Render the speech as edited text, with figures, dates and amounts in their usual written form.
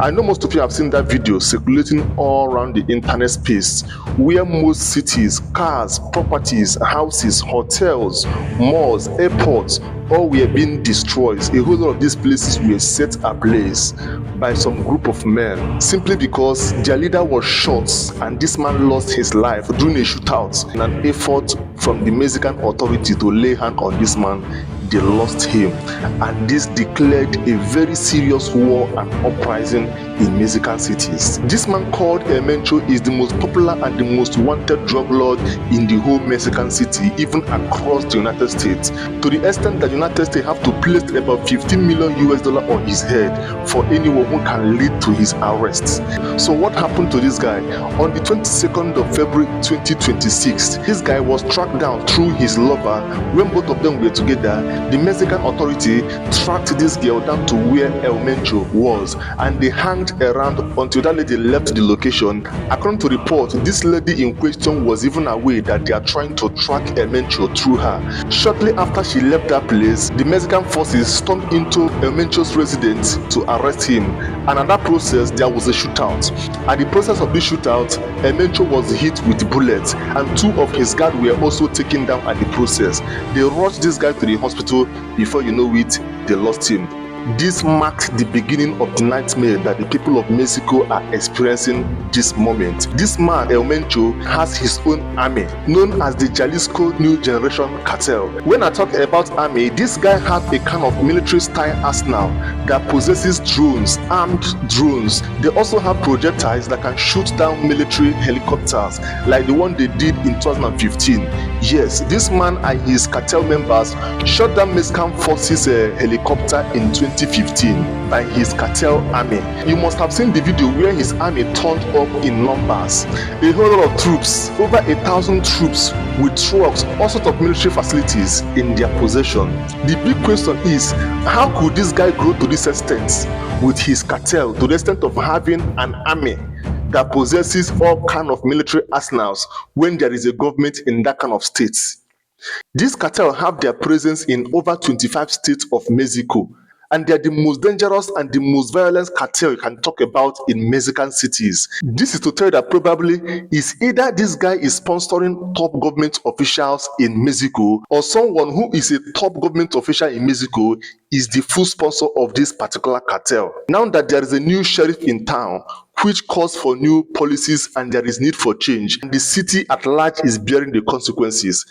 I know most of you have seen that video circulating all around the internet space, where most cities, cars, properties, houses, hotels, malls, airports, all were being destroyed. A whole lot of these places were set ablaze by some group of men simply because their leader was shot and this man lost his life during a shootout. In an effort from the Mexican authority to lay hand on this man, they lost him, and this declared a very serious war and uprising in Mexican cities. This man called Mencho is the most popular and the most wanted drug lord in the whole Mexican city, even across the United States, to the extent that the United States have to place about $15 million on his head for anyone who can lead to his arrest. So what happened to this guy? On the 22nd of February 2026, this guy was tracked down through his lover. When both of them were together, the Mexican authority tracked this girl down to where El Mencho was, and they hanged around until that lady left the location. According to report, this lady in question was even aware that they are trying to track El Mencho through her. Shortly after she left that place, the Mexican forces stormed into El Mencho's residence to arrest him, and in that process there was a shootout. At the process of this shootout, El Mencho was hit with bullets, and two of his guards were also taken down at the process. They rushed this guy to the hospital. Before you know it, they lost him. This marked the beginning of the nightmare that the people of Mexico are experiencing this moment. This man, El Mencho, has his own army, known as the Jalisco New Generation Cartel. When I talk about army, this guy has a kind of military-style arsenal that possesses drones, armed drones. They also have projectiles that can shoot down military helicopters, like the one they did in 2015. Yes, this man and his cartel members shot down Mexican forces helicopter in 2015 by his cartel army. You must have seen the video where his army turned up in numbers. A whole lot of troops, over 1,000 troops with trucks, all sorts of military facilities in their possession. The big question is, how could this guy grow to this extent with his cartel, to the extent of having an army that possesses all kind of military arsenals when there is a government in that kind of states? These cartels have their presence in over 25 states of Mexico, and they are the most dangerous and the most violent cartel you can talk about in Mexican cities. This is to tell you that probably is either this guy is sponsoring top government officials in Mexico, or someone who is a top government official in Mexico is the full sponsor of this particular cartel. Now that there is a new sheriff in town, which calls for new policies and there is need for change, and the city at large is bearing the consequences,